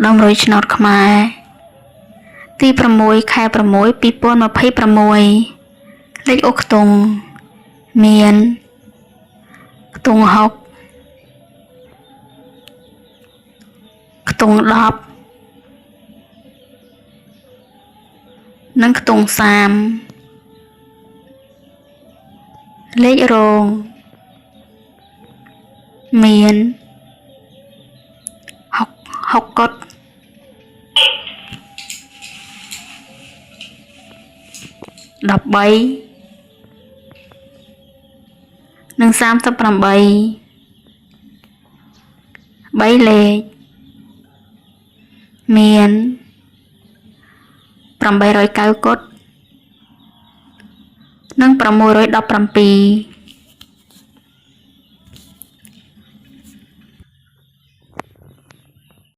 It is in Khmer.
ដងរយឆ្នោតខ្មែរទី6 ខែ 6 2026 លេខអុកខ្ទង់មានខ្ទង់6ខ្ទង់10និងខ្ទង់30លេខរងមាន6កុដ13និង38 3លេខមាន809កុដនិង617